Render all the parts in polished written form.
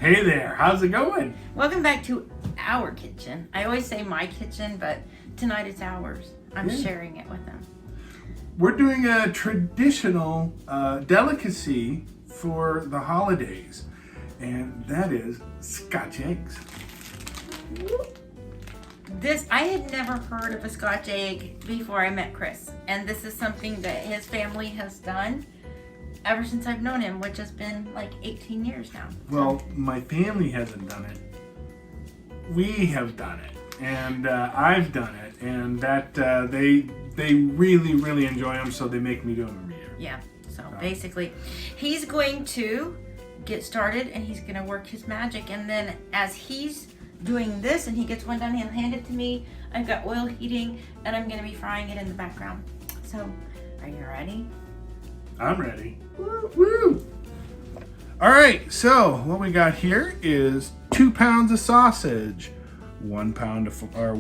Hey there, how's it going? Welcome back to our kitchen. I always say my kitchen, but tonight it's ours. I'm sharing it with them. We're doing a traditional delicacy for the holidays, and that is Scotch eggs. I had never heard of a Scotch egg before I met Chris, and this is something that his family has done ever since I've known him, which has been like 18 years now. Well, my family hasn't done it. We have done it, and I've done it, and that they really enjoy them, so they make me do them every year. Yeah, so basically, he's going to get started, and he's going to work his magic, and then as he's doing this, and he gets one done, he'll hand it to me. I've got oil heating, and I'm going to be frying it in the background. So, are you ready? I'm ready. Woo, woo. All right, so what we got here is 2 pounds of sausage, 1 cup of flour,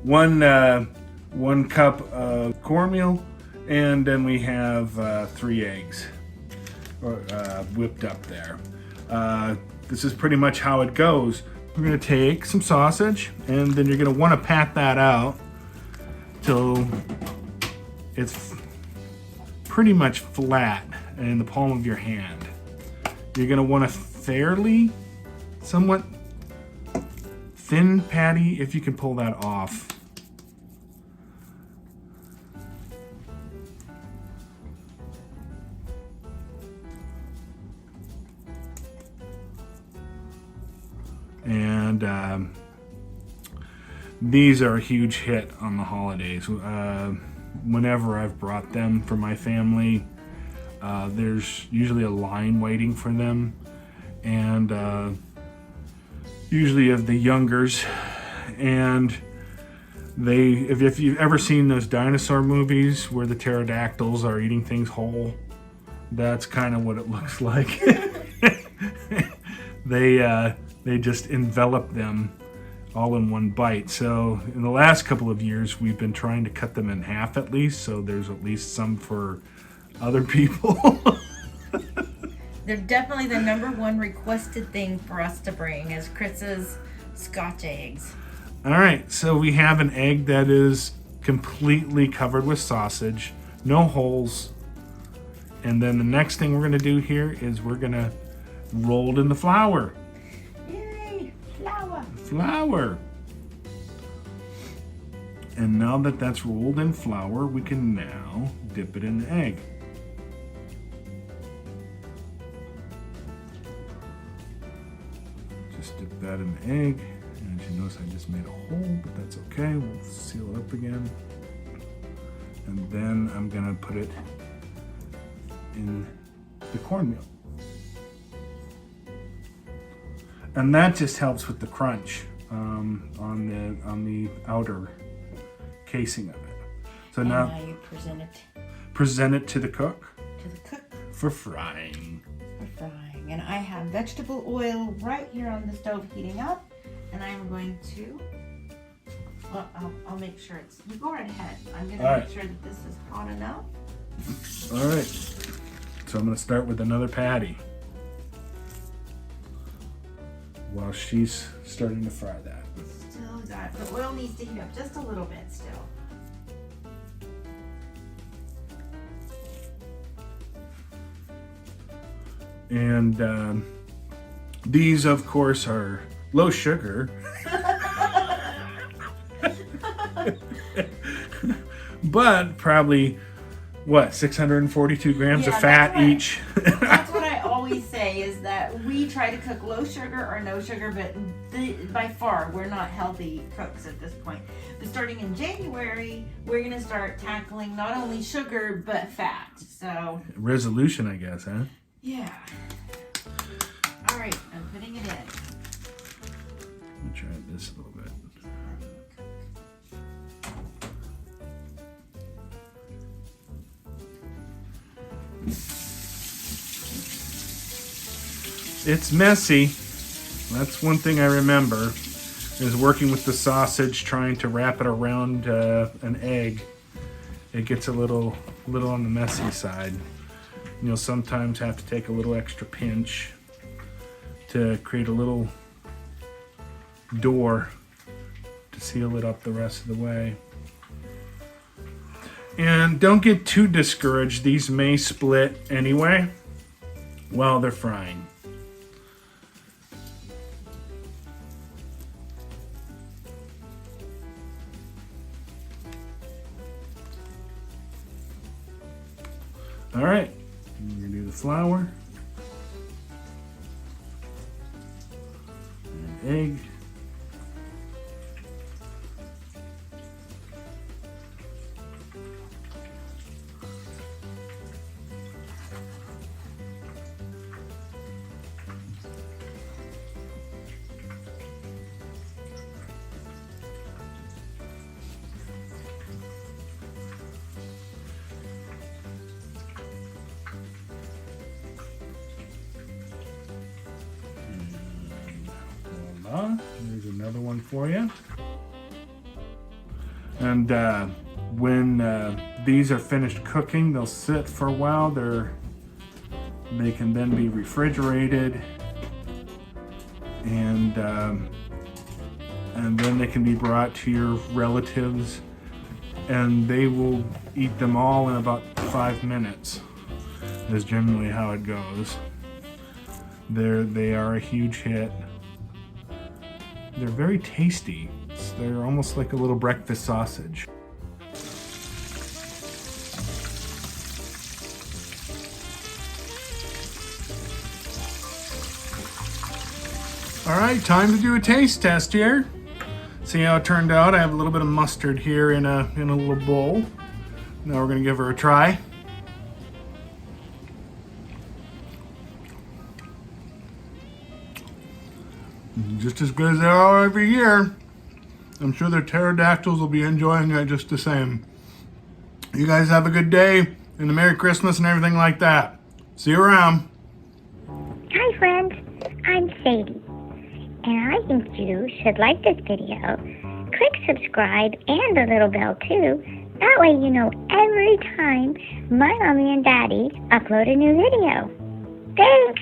one cup of cornmeal, and then we have 3 eggs whipped up there. This is pretty much how it goes. We're gonna take some sausage, and then you're gonna want to pat that out till it's pretty much flat in the palm of your hand. You're gonna want a fairly, somewhat thin patty if you can pull that off. And these are a huge hit on the holidays. Whenever I've brought them for my family, there's usually a line waiting for them, and usually of the youngers, and if you've ever seen those dinosaur movies where the pterodactyls are eating things whole, that's kind of what it looks like. They just envelop them all in one bite. So in the last couple of years, we've been trying to cut them in half at least, so there's at least some for other people. They're definitely the #1 requested thing for us to bring is Chris's Scotch eggs. All right, so we have an egg that is completely covered with sausage, no holes. And then the next thing we're gonna do here is we're gonna roll it in the flour. Yay, flour. Flour. And now that that's rolled in flour, we can now dip it in the egg. Just dip that in the egg. And as you notice, I just made a hole, but that's okay. We'll seal it up again. And then I'm gonna put it in the cornmeal. And that just helps with the crunch on the outer casing of it. So And now you present it to the cook to the cook for frying. for frying. And I have vegetable oil right here on the stove heating up, and I'm going to. Well, I'll make sure it's. You go right ahead. I'm going to make sure that this is hot enough. All right. So I'm going to start with another patty while she's starting to fry that. Still got the oil needs to heat up just a little bit still. And these, of course, are low sugar. But probably, 642 grams of fat each. That's what I always say is that we try to cook low sugar or no sugar, but by far we're not healthy cooks at this point. But starting in January, we're going to start tackling not only sugar but fat. So resolution, I guess, huh? Yeah. All right, I'm putting it in. Let me try this a little bit. It's messy. That's one thing I remember, is working with the sausage, trying to wrap it around an egg. It gets a little on the messy side. You'll sometimes have to take a little extra pinch. to create a little door to seal it up the rest of the way. And don't get too discouraged. These may split anyway while they're frying. All right, we're gonna do the flour and egg. There's another one for you. And when these are finished cooking, they'll sit for a while. They can then be refrigerated, and then they can be brought to your relatives, and they will eat them all in about 5 minutes. Is generally how it goes. They are a huge hit. They're very tasty. They're almost like a little breakfast sausage. All right, time to do a taste test here. See how it turned out. I have a little bit of mustard here in a little bowl. Now we're gonna give her a try. Just as good as they are every year. I'm sure their pterodactyls will be enjoying it just the same. You guys have a good day and a Merry Christmas and everything like that. See you around. Hi friends, I'm Sadie, and I think you should like this video. Click subscribe and the little bell too. That way you know every time my mommy and daddy upload a new video. Thanks!